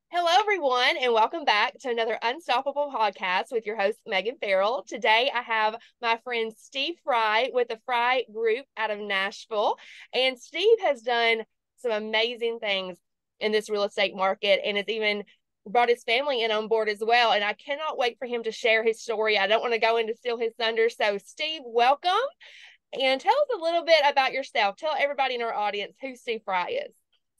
Hello, everyone, and welcome back to another Unstoppable podcast with your host, Megan Farrell. Today, I have my friend Steve Frye with the Frye Group out of Nashville. And Steve has done some amazing things in this real estate market and has even brought his family in on board as well. And I cannot wait for him to share his story. I don't want to go in to steal his thunder. So, Steve, welcome and tell us a little bit about yourself. Tell everybody in our audience who Steve Frye is.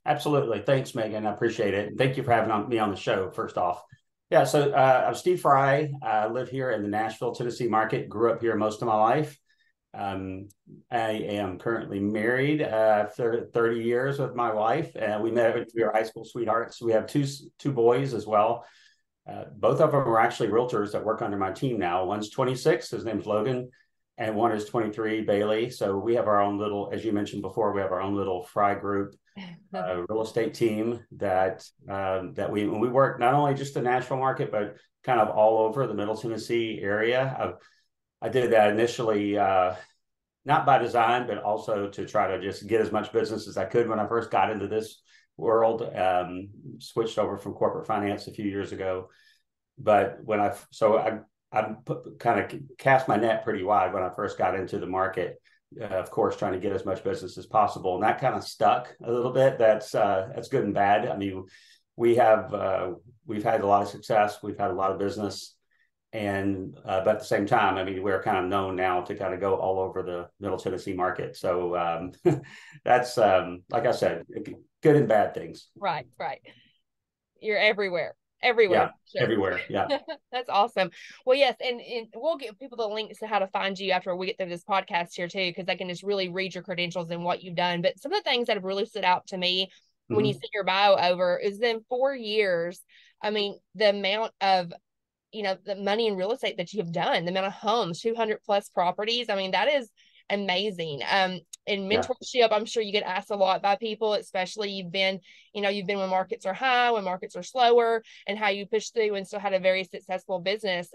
Absolutely. Thanks, Megan. I appreciate it. And thank you for having me on the show, first off. Yeah, so I'm Steve Frye. I live here in the Nashville, Tennessee market, grew up here most of my life. I am currently married for 30 years with my wife. We were high school sweethearts. We have two boys as well. Both of them are actually realtors that work under my team now. One's 26, his name's Logan, and one is 23, Bailey. So we have our own little, as you mentioned before, we have our own little Frye group, real estate team that we work not only just the Nashville market, but kind of all over the Middle Tennessee area. I did that initially, not by design, but also to try to just get as much business as I could when I first got into this world. Switched over from corporate finance a few years ago, but I kind of cast my net pretty wide when I first got into the market. Of course, trying to get as much business as possible, and that kind of stuck a little bit. That's good and bad. I mean, we've had a lot of success. We've had a lot of business, and but at the same time, I mean, we're kind of known now to kind of go all over the Middle Tennessee market. So that's like I said, good and bad things. Right. You're everywhere. Yeah, Sure. everywhere. Yeah. That's awesome. Well, yes, and we'll give people the links to how to find you after we get through this podcast here too, because they can just really read your credentials and what you've done. But some of the things that have really stood out to me when you see your bio over is in 4 years. I mean, the amount of the money in real estate that you have done, the amount of homes, 200 plus properties. I mean, that is amazing. In Yeah. mentorship, I'm sure you get asked a lot by people, especially you've been when markets are high, when markets are slower, and how you push through and still had a very successful business.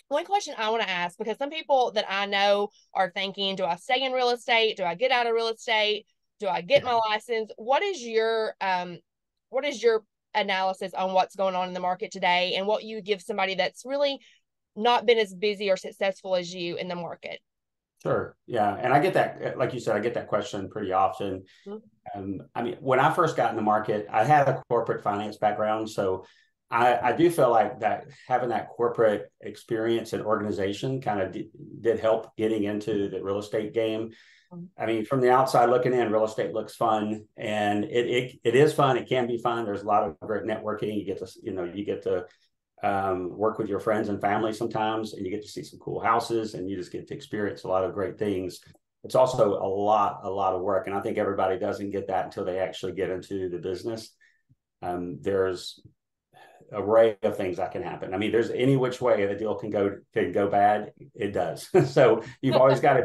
One question I want to ask, because some people that I know are thinking, do I stay in real estate? Do I get out of real estate? Do I get my license? What is your analysis on what's going on in the market today, and what you give somebody that's really not been as busy or successful as you in the market? Sure. Yeah. And I get that, like you said, I get that question pretty often. I mean, when I first got in the market, I had a corporate finance background. So I do feel like that having that corporate experience and organization kind of did help getting into the real estate game. I mean, from the outside looking in, real estate looks fun, and it is fun. It can be fun. There's a lot of great networking. You get to work with your friends and family sometimes, and you get to see some cool houses, and you just get to experience a lot of great things. It's also a lot of work, and I think everybody doesn't get that until they actually get into the business. There's an array of things that can happen. I mean, there's any which way the deal can go bad, it does. So you've always got to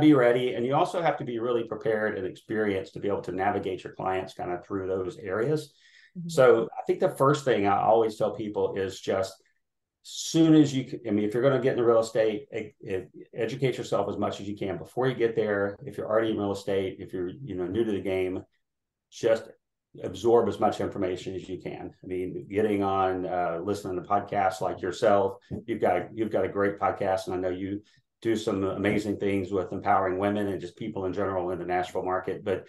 be ready, and you also have to be really prepared and experienced to be able to navigate your clients kind of through those areas. So I think the first thing I always tell people is just soon as you, I mean, if you're going to get into real estate, educate yourself as much as you can before you get there. If you're already in real estate, if you're new to the game, just absorb as much information as you can. I mean, getting on, listening to podcasts like yourself, you've got a great podcast, and I know you do some amazing things with empowering women and just people in general in the Nashville market. But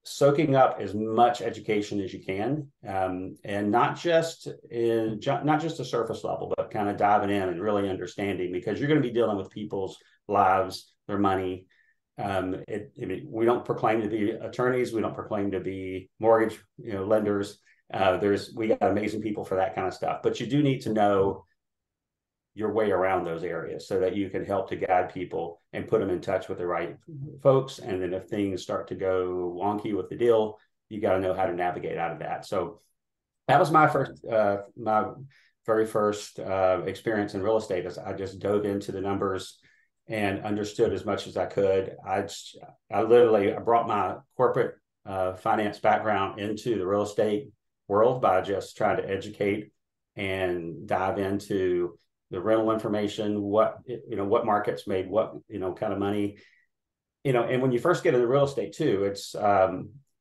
soaking up as much education as you can, and not just a surface level, but kind of diving in and really understanding, because you're going to be dealing with people's lives, their money. We don't proclaim to be attorneys. We don't proclaim to be mortgage lenders. We got amazing people for that kind of stuff, but you do need to know your way around those areas so that you can help to guide people and put them in touch with the right folks. And then if things start to go wonky with the deal, you got to know how to navigate out of that. So that was my very first experience in real estate. As I just dove into the numbers and understood as much as I could. I brought my corporate finance background into the real estate world by just trying to educate and dive into the rental information, what markets made what, kind of money, and when you first get into real estate too, it's,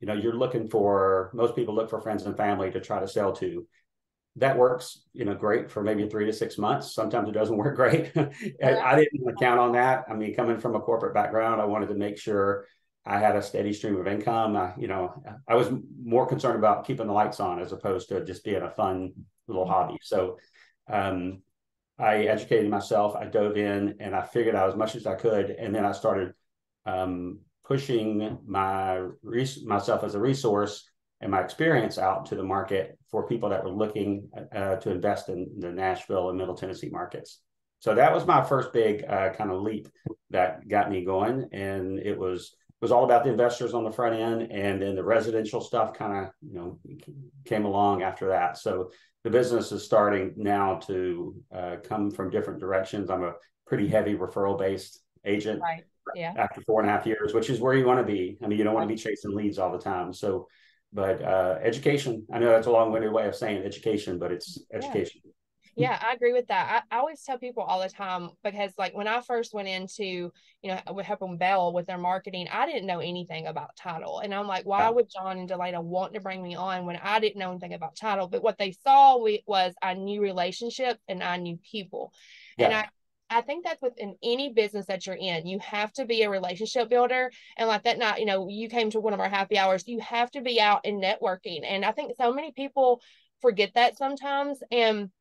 you're looking for, most people look for friends and family to try to sell to. That works, great for maybe 3 to 6 months. Sometimes it doesn't work great. I didn't count on that. I mean, coming from a corporate background, I wanted to make sure I had a steady stream of income. I was more concerned about keeping the lights on as opposed to just being a fun little hobby. So um, I educated myself. I dove in and I figured out as much as I could. And then I started pushing myself as a resource and my experience out to the market for people that were looking to invest in the Nashville and Middle Tennessee markets. So that was my first big kind of leap that got me going. And it was all about the investors on the front end, and then the residential stuff kind of came along after that. So the business is starting now to come from different directions. I'm a pretty heavy referral based agent. Right. Yeah. After 4.5 years, which is where you want to be. I mean, you don't want to be chasing leads all the time. So, but education, I know that's a long-winded way of saying education, but it's education. Yeah, I agree with that. I always tell people all the time, because like when I first went into, helping Bell with their marketing, I didn't know anything about title. And I'm like, why would John and Delana want to bring me on when I didn't know anything about title? But what they saw was I knew relationships and I knew people. And I think that's within any business that you're in. You have to be a relationship builder. And like that night, you came to one of our happy hours, you have to be out and networking. And I think so many people forget that sometimes. And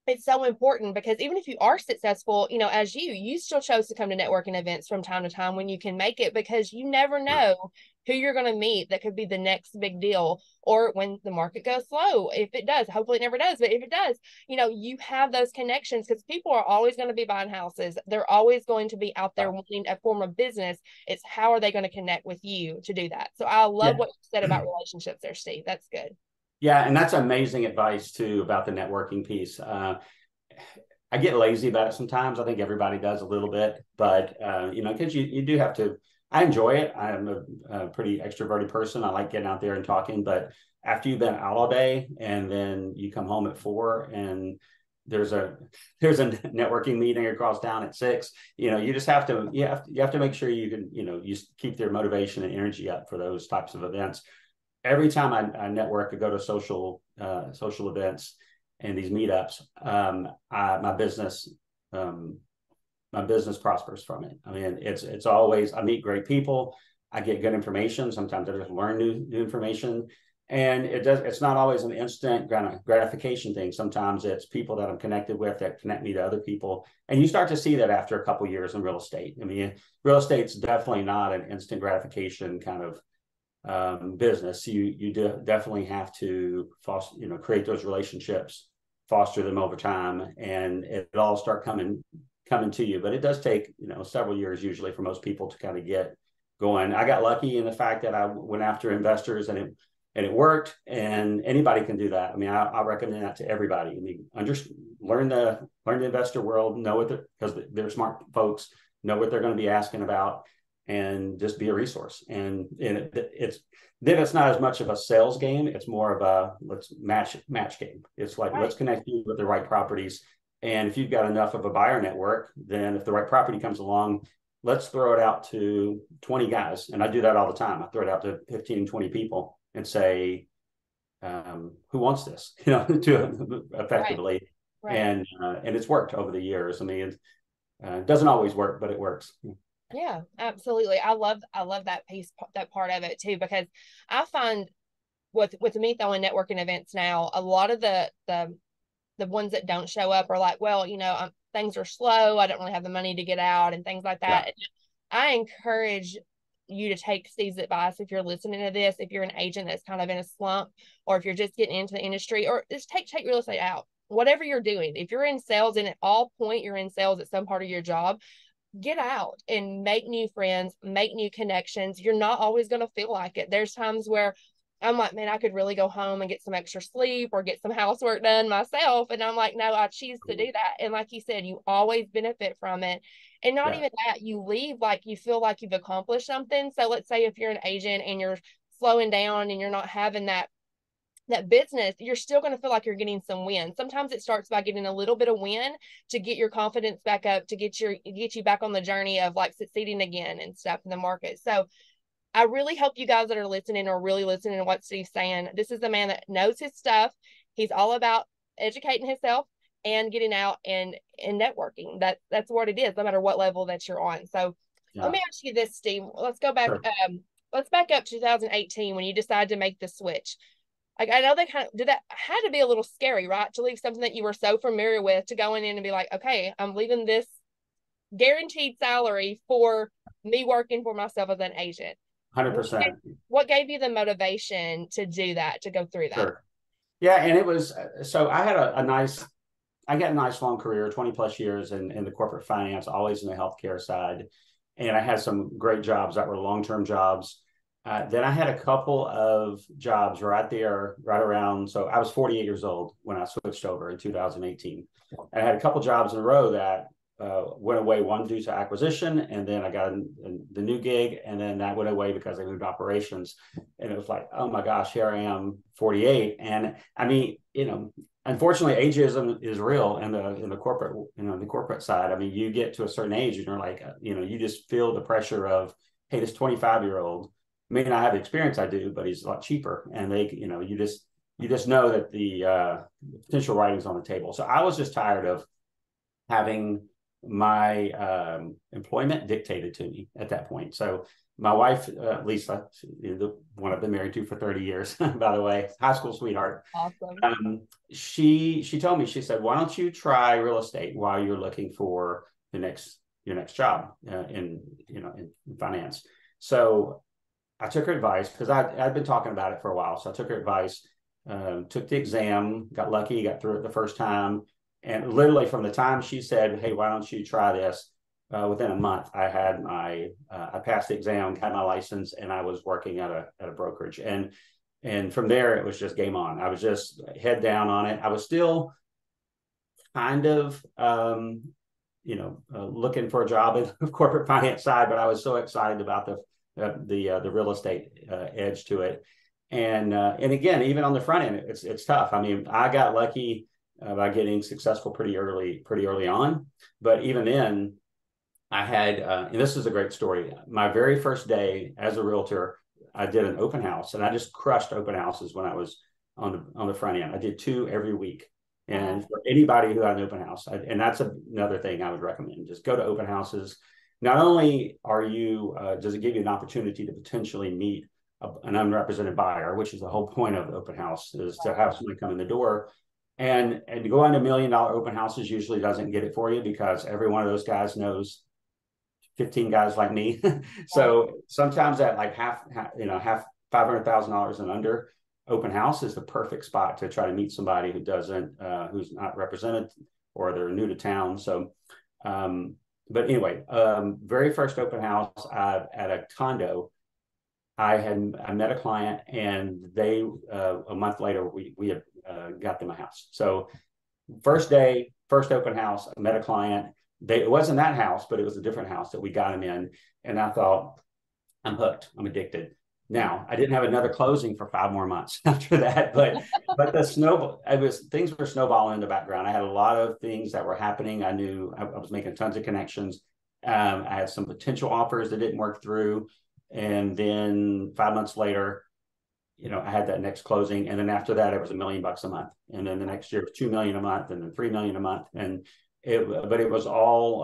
it's so important, because even if you are successful, as you still chose to come to networking events from time to time when you can make it, because you never know who you're going to meet that could be the next big deal, or when the market goes slow, if it does, hopefully it never does, but if it does, you have those connections, because people are always going to be buying houses. They're always going to be out there wanting a form of business. It's how are they going to connect with you to do that? So I love what you said about relationships there, Steve. That's good. Yeah, and that's amazing advice too about the networking piece. I get lazy about it sometimes. I think everybody does a little bit, but because you do have to. I enjoy it. I'm a pretty extroverted person. I like getting out there and talking, but after you've been out all day and then you come home at 4 and there's a networking meeting across town at 6, you just have to you have to make sure you can you keep their motivation and energy up for those types of events. Every time I network, I go to social events and these meetups, my business prospers from it. I mean, it's always, I meet great people, I get good information. Sometimes I just learn new information, and it's not always an instant gratification thing. Sometimes it's people that I'm connected with that connect me to other people, and you start to see that after a couple of years in real estate. I mean, real estate's definitely not an instant gratification kind of business. You definitely have to foster, create those relationships, foster them over time, and it all start coming to you. But it does take several years usually for most people to kind of get going. I got lucky in the fact that I went after investors and it worked, and anybody can do that. I mean, I recommend that to everybody. I mean, learn the investor world, know what because they're smart folks, know what they're going to be asking about, and just be a resource. And it's not as much of a sales game. It's more of a let's match game. It's like, let's connect you with the right properties. And if you've got enough of a buyer network, then if the right property comes along, let's throw it out to 20 guys. And I do that all the time. I throw it out to 15, 20 people and say, who wants this, to effectively. Right. And it's worked over the years. I mean, it doesn't always work, but it works. Yeah, absolutely. I love that piece, that part of it too, because I find with me throwing networking events now, a lot of the ones that don't show up are like, well, things are slow, I don't really have the money to get out and things like that. Yeah. I encourage you to take Steve's advice if you're listening to this, if you're an agent that's kind of in a slump, or if you're just getting into the industry, or just take real estate out, whatever you're doing. If you're in sales, and at all point you're in sales at some part of your job, get out and make new friends, make new connections. You're not always going to feel like it. There's times where I'm like, man, I could really go home and get some extra sleep or get some housework done myself. And I'm like, no, I choose to do that. And like you said, you always benefit from it. And not even that, you leave like you feel like you've accomplished something. So let's say if you're an agent and you're slowing down and you're not having that business, you're still going to feel like you're getting some win. Sometimes it starts by getting a little bit of win to get your confidence back up, to get you back on the journey of like succeeding again and stuff in the market. So I really hope you guys that are listening are really listening to what Steve's saying. This is a man that knows his stuff. He's all about educating himself and getting out and networking. That's what it is, no matter what level that you're on. So let me ask you this, Steve. Let's go back. Sure. Let's back up to 2018 when you decided to make the switch. Like, I know they kind of did that, had to be a little scary, right? To leave something that you were so familiar with to going in and be like, okay, I'm leaving this guaranteed salary for me working for myself as an agent. 100%. What gave you the motivation to do that, to go through that? Sure. Yeah. And it was, so I had I got a nice long career, 20 plus years in the corporate finance, always in the healthcare side. And I had some great jobs that were long-term jobs. Then I had a couple of jobs right there, right around. So I was 48 years old when I switched over in 2018. And I had a couple jobs in a row that went away, one due to acquisition, and then I got the new gig, and then that went away because they moved operations. And it was like, oh my gosh, here I am, 48. And I mean, unfortunately, ageism is real in the corporate, the corporate side. I mean, you get to a certain age and you're like, you just feel the pressure of, hey, this 25-year-old may not have the experience I do, but he's a lot cheaper. And they, you just know that the potential writing's on the table. So I was just tired of having my employment dictated to me at that point. So my wife, Lisa, the one I've been married to for 30 years, by the way, high school sweetheart. Awesome. She told me, she said, why don't you try real estate while you're looking for your next job in finance. So I took her advice because I'd been talking about it for a while. So I took her advice, took the exam, got lucky, got through it the first time. And literally from the time she said, hey, why don't you try this? Within a month, I had I passed the exam, had my license, and I was working at a brokerage. And from there, it was just game on. I was just head down on it. I was still kind of, looking for a job in the corporate finance side, but I was so excited about the real estate edge to it. And again, even on the front end, it's tough. I mean, I got lucky by getting successful pretty early on. But even then, I had, and this is a great story. My very first day as a realtor, I did an open house, and I just crushed open houses when I was on the front end. I did 2 every week. And for anybody who had an open house, and that's another thing I would recommend, just go to open houses. Not only does it give you an opportunity to potentially meet an unrepresented buyer, which is the whole point of the open house, is to have somebody come in the door. And to go into $1 million open houses usually doesn't get it for you, because every one of those guys knows 15 guys like me. So sometimes at like half $500,000 and under, open house is the perfect spot to try to meet somebody who's not represented, or they're new to town. So, but anyway, very first open house at a condo, I met a client, and they a month later we had got them a house. So first day, first open house, I met a client. It wasn't that house, but it was a different house that we got them in. And I thought, I'm hooked. I'm addicted. Now, I didn't have another closing for 5 more months after that, but things were snowballing in the background. I had a lot of things that were happening. I knew I was making tons of connections. I had some potential offers that didn't work through. And then 5 months later, I had that next closing. And then after that, it was $1 million a month. And then the next year, it was $2 million a month, and then $3 million a month. And it was all,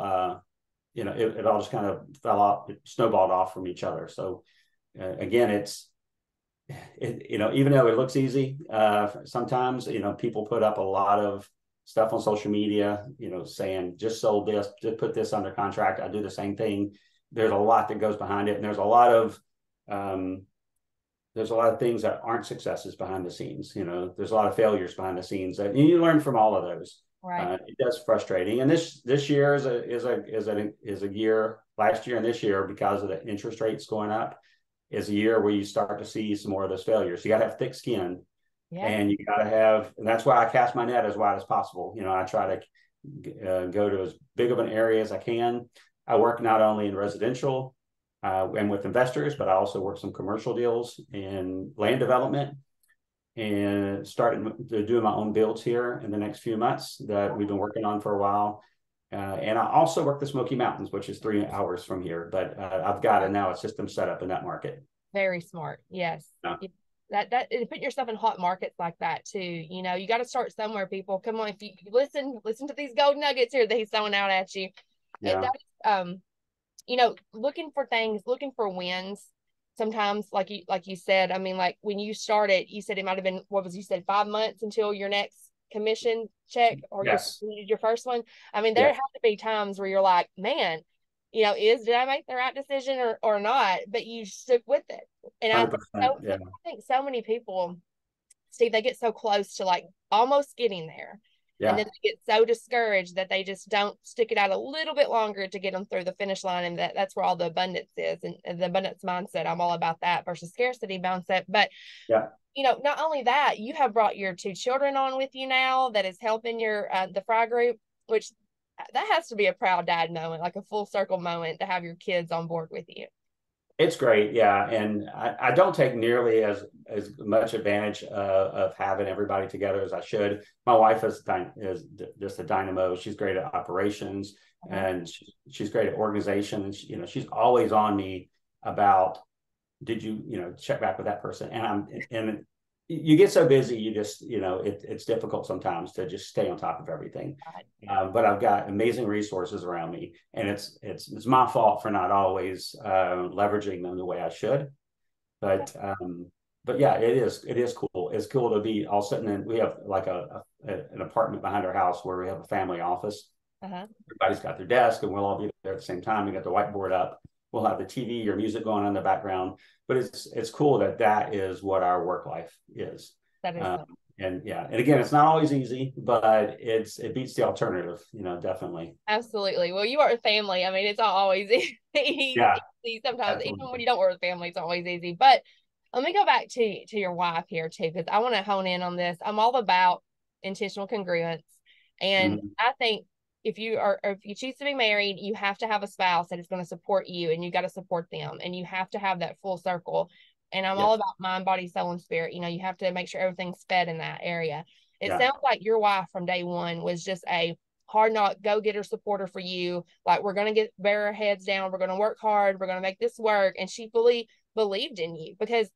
it all just kind of fell off, it snowballed off from each other. So again, even though it looks easy, sometimes, people put up a lot of stuff on social media, saying just sold this, just put this under contract. I do the same thing. There's a lot that goes behind it. And there's a lot of things that aren't successes behind the scenes. There's a lot of failures behind the scenes, and you learn from all of those. Right. It does frustrating. And this year is a year, last year and this year, because of the interest rates going up, is a year where you start to see some more of those failures. You got to have thick skin, and you got to have, and that's why I cast my net as wide as possible. I try to go to as big of an area as I can. I work not only in residential and with investors, but I also work some commercial deals in land development, and started doing my own builds here in the next few months that we've been working on for a while. And I also work the Smoky Mountains, which is 3 hours from here, but I've got now a system set up in that market. Very smart. Yes. Yeah. That put yourself in hot markets like that too. You got to start somewhere, people. Come on, if you listen to these gold nuggets here that he's throwing out at you. Yeah. Looking for things, looking for wins. Sometimes, like you said, I mean, like when you started, you said it might have been, what was you said, 5 months until your next commission check or Yes. your first one. I mean, there Yes. have to be times where you're like, man, did I make the right decision or not? But you stuck with it. And I think 100%. Yeah. I think so many people, Steve, they get so close to like almost getting there. And then Yeah. they get so discouraged that they just don't stick it out a little bit longer to get them through the finish line. And that's where all the abundance is. And the abundance mindset, I'm all about that versus scarcity mindset. But, Yeah. not only that, you have brought your 2 children on with you now that is helping the Frye group, which that has to be a proud dad moment, like a full circle moment to have your kids on board with you. It's great, yeah, and I don't take nearly as much advantage of having everybody together as I should. My wife is just a dynamo. She's great at operations, and she's great at organization. And she's always on me about, did you check back with that person? And you get so busy, you just it's difficult sometimes to just stay on top of everything. But I've got amazing resources around me, and it's my fault for not always leveraging them the way I should. But yeah, it is cool. It's cool to be all sitting in. We have like an apartment behind our house where we have a family office. Everybody's got their desk, and we'll all be there at the same time. We got the whiteboard up. We'll have the TV or music going on in the background. But it's cool that is what our work life is. That is and again, it's not always easy, but it beats the alternative, definitely. Absolutely. Well, you are a family. I mean, it's not always easy. Yeah, Sometimes, absolutely. even when you don't work with family, it's always easy. But let me go back to your wife here too, because I want to hone in on this. I'm all about intentional congruence, and I think if you choose to be married, you have to have a spouse that is going to support you, and you got to support them, and you have to have that full circle. And I'm all about mind, body, soul, and spirit. You have to make sure everything's fed in that area. It sounds like your wife from day one was just a hard knock go-getter supporter for you. Like, we're going to bear our heads down. We're going to work hard. We're going to make this work. And she fully believed in you, because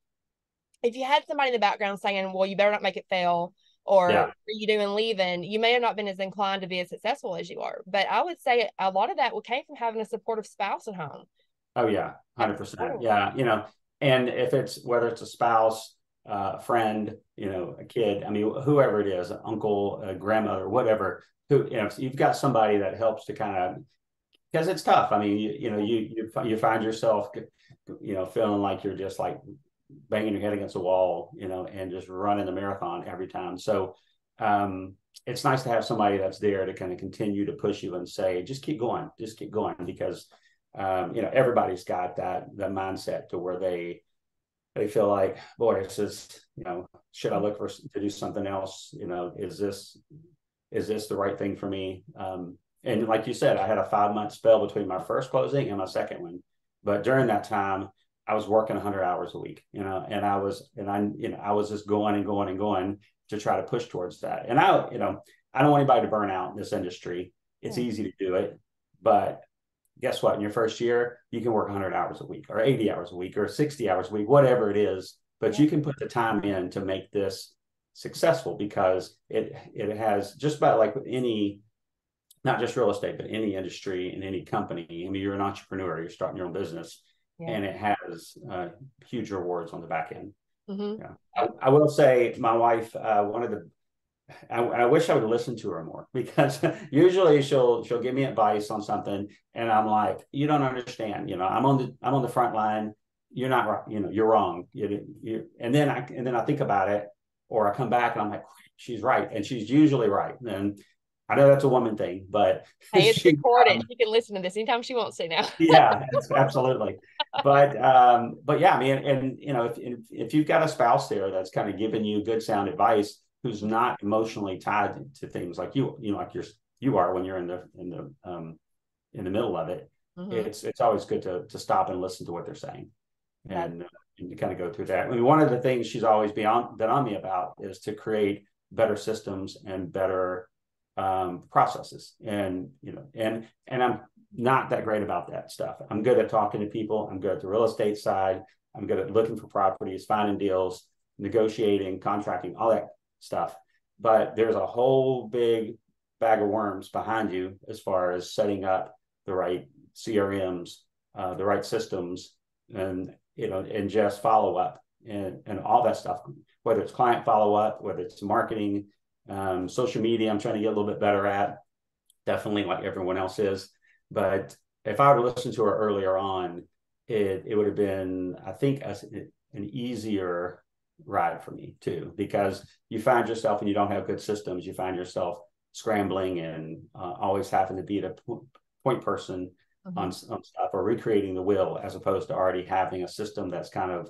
if you had somebody in the background saying, well, you better not make it fail, or what are you doing leaving, you may have not been as inclined to be as successful as you are. But I would say a lot of that came from having a supportive spouse at home. Oh yeah, 100%. Yeah, and if whether it's a spouse, a friend, a kid, I mean, whoever it is, an uncle, a grandmother, whatever, who, you've got somebody that helps to kind of, because it's tough. I mean, you find yourself, feeling like you're just like banging your head against a wall, and just running the marathon every time. So it's nice to have somebody that's there to kind of continue to push you and say, just keep going, because everybody's got that mindset to where they feel like, boy, this is, should I look to do something else? Is this the right thing for me? And like you said, I had a 5-month spell between my first closing and my second one. But during that time, I was working 100 hours a week, and I was just going and going and going to try to push towards that. And I don't want anybody to burn out in this industry. It's easy to do it, but guess what? In your first year, you can work 100 hours a week or 80 hours a week or 60 hours a week, whatever it is, but you can put the time in to make this successful, because it has, just about like any, not just real estate, but any industry and any company. I mean, you're an entrepreneur, you're starting your own business, and it has huge rewards on the back end. I will say, my wife, I wish I would listen to her more, because usually she'll give me advice on something, and I'm like, you don't understand. I'm on the front line. You're not right. You're wrong. And then I think about it, or I come back and I'm like, she's right, and she's usually right. And I know that's a woman thing, but hey, it's recorded. She can listen to this anytime she wants to now. Yeah, absolutely. But yeah, I mean, and if you've got a spouse there that's kind of giving you good sound advice, who's not emotionally tied to things like like you are when you're in the middle of it, it's always good to stop and listen to what they're saying, and to kind of go through that. I mean, one of the things she's always been on me about is to create better systems and better processes, and I'm not that great about that stuff. I'm good at talking to people. I'm good at the real estate side. I'm good at looking for properties, finding deals, negotiating, contracting, all that stuff. But there's a whole big bag of worms behind you as far as setting up the right CRMs, the right systems, and and just follow up and all that stuff. Whether it's client follow up, whether it's marketing, social media, I'm trying to get a little bit better at. Definitely, like everyone else is. But if I were to listen to her earlier on, it would have been, I think, an easier ride for me too, because you find yourself, and you don't have good systems, you find yourself scrambling and always having to be the point person on stuff, or recreating the wheel, as opposed to already having a system that's kind of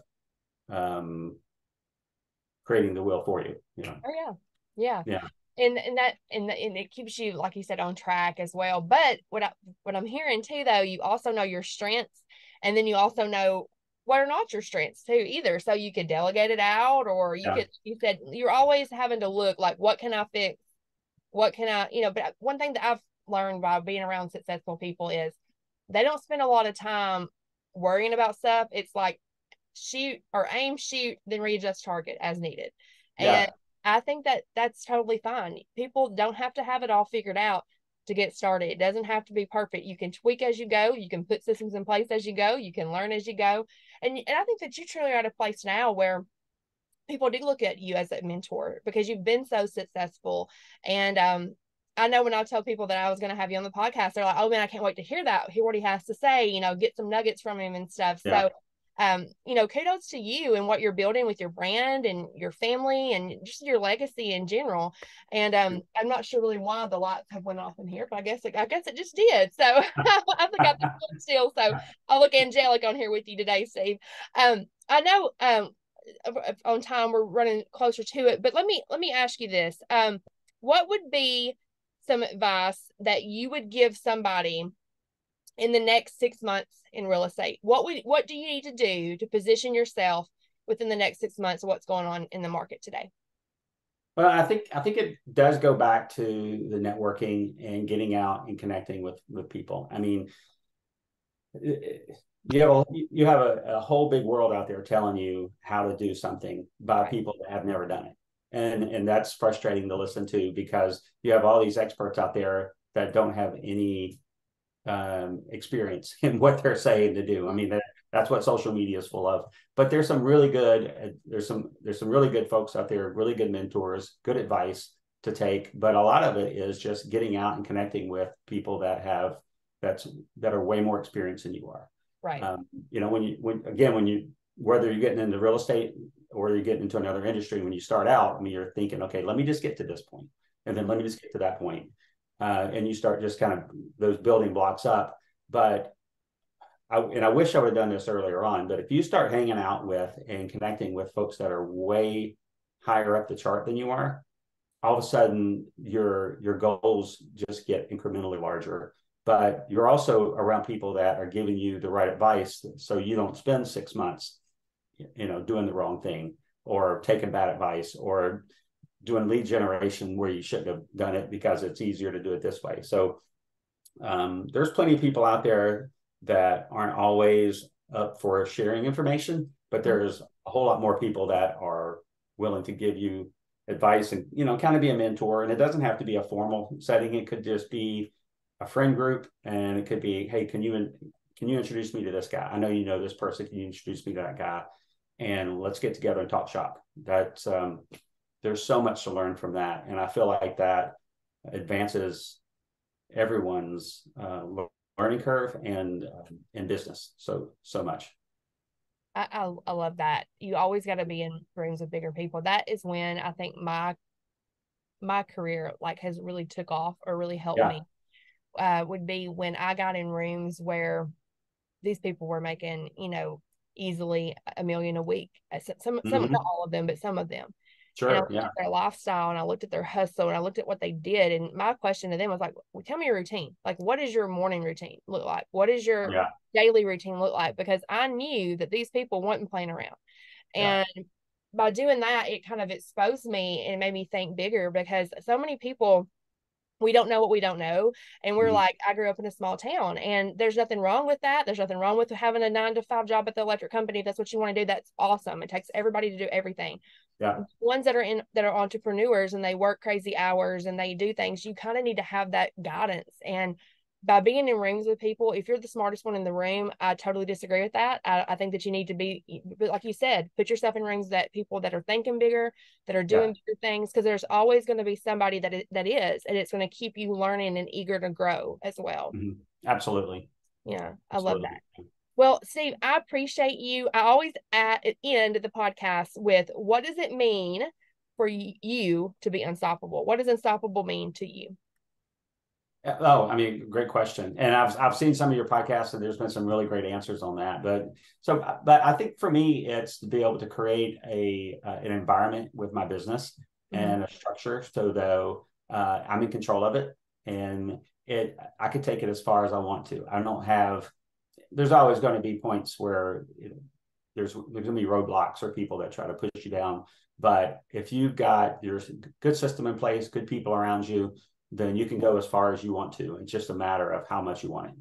creating the wheel for you. Oh yeah. Yeah. And it keeps you, like you said, on track as well. But what I'm hearing too, though, you also know your strengths, and then you also know what are not your strengths too either. So you could delegate it out, or Yeah. you said you're always having to look like, what can I fix? What can I, but one thing that I've learned by being around successful people is they don't spend a lot of time worrying about stuff. It's like shoot or aim, shoot, then readjust target as needed. And Yeah. I think that that's totally fine. People don't have to have it all figured out to get started. It doesn't have to be perfect. You can tweak as you go. You can put systems in place as you go. You can learn as you go. And I think that you truly are at a place now where people do look at you as a mentor because you've been so successful. And I know when I tell people that I was going to have you on the podcast, they're like, oh man, I can't wait to hear what he has to say, get some nuggets from him and stuff. Yeah. So, kudos to you and what you're building with your brand and your family and just your legacy in general. And I'm not sure really why the lights have went off in here, but I guess it just did. So I forgot the still. So I look angelic on here with you today, Steve. I know on time, we're running closer to it, but let me ask you this. What would be some advice that you would give somebody in the next 6 months in real estate? What do you need to do to position yourself within the next 6 months of what's going on in the market today? Well, I think it does go back to the networking and getting out and connecting with people. I mean, you have a whole big world out there telling you how to do something by people that have never done it. And that's frustrating to listen to, because you have all these experts out there that don't have any experience in what they're saying to do. I mean, that's what social media is full of. But there's some really good really good folks out there, really good mentors, good advice to take. But a lot of it is just getting out and connecting with people that are way more experienced than you are. Right. Whether you're getting into real estate or you're getting into another industry, when you start out, I mean, you're thinking, okay, let me just get to this point, and then let me just get to that point. And you start just kind of those building blocks up. But I wish I would have done this earlier on, but if you start hanging out with and connecting with folks that are way higher up the chart than you are, all of a sudden your goals just get incrementally larger. But you're also around people that are giving you the right advice, so you don't spend 6 months, doing the wrong thing, or taking bad advice, or doing lead generation where you shouldn't have done it because it's easier to do it this way. So there's plenty of people out there that aren't always up for sharing information, but there's a whole lot more people that are willing to give you advice and, kind of be a mentor. And it doesn't have to be a formal setting. It could just be a friend group, and it could be, hey, can you introduce me to this guy? I know you know this person. Can you introduce me to that guy? And let's get together and talk shop. That's there's so much to learn from that, and I feel like that advances everyone's learning curve and in business so much. I love that. You always got to be in rooms with bigger people. That is when I think my career has really took off or really helped me. Would be when I got in rooms where these people were making, easily $1 million a week. Some not all of them, but some of them. Sure. And I looked at their lifestyle, and I looked at their hustle, and I looked at what they did. And my question to them was like, well, tell me your routine. Like, what does your morning routine look like? What does your daily routine look like? Because I knew that these people weren't playing around. And by doing that, it kind of exposed me and made me think bigger, because so many people we don't know what we don't know. And we're Mhm. like, I grew up in a small town, and there's nothing wrong with that. There's nothing wrong with having a 9 to 5 job at the electric company. If that's what you want to do, that's awesome. It takes everybody to do everything. Yeah. Ones that are entrepreneurs and they work crazy hours and they do things, you kind of need to have that guidance. And by being in rooms with people, if you're the smartest one in the room, I totally disagree with that. I think that you need to be, like you said, put yourself in rooms that people that are thinking bigger, that are Yeah. doing bigger things, because there's always going to be somebody that is, and it's going to keep you learning and eager to grow as well. Mhm. Absolutely. Yeah, I love that. Absolutely. Well, Steve, I appreciate you. I always end the podcast with, what does it mean for you to be unstoppable? What does unstoppable mean to you? Oh, I mean, great question. And I've seen some of your podcasts, and there's been some really great answers on that. But I think for me, it's to be able to create an environment with my business Mm-hmm. and a structure, so though I'm in control of it, and I could take it as far as I want to. I don't have. There's always going to be points where there's going to be roadblocks or people that try to push you down. But if you've got your good system in place, good people around you, then you can go as far as you want to. It's just a matter of how much you want it.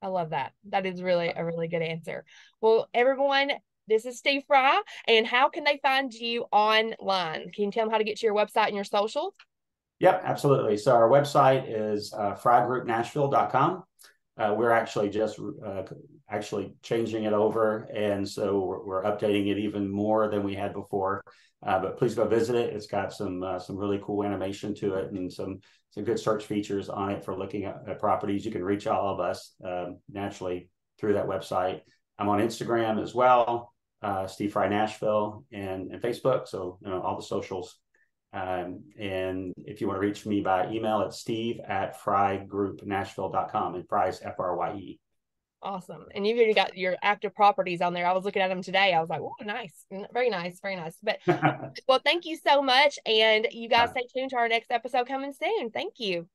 I love that. That is really a really good answer. Well, everyone, this is Steve Frye, and how can they find you online? Can you tell them how to get to your website and your socials? Yep, absolutely. So our website is fryegroupnashville.com. We're actually just actually changing it over, and so we're updating it even more than we had before. But please go visit it. It's got some really cool animation to it, and some good search features on it for looking at properties. You can reach all of us naturally through that website. I'm on Instagram as well, Steve Frye Nashville, and Facebook. So all the socials. And if you want to reach me by email, it's steve@fryegroupnashville.com, and Frye is Frye. Awesome. And you've even got your active properties on there. I was looking at them today. I was like, oh, nice. Very nice. Very nice. But well, thank you so much. And you guys stay tuned to our next episode coming soon. Thank you.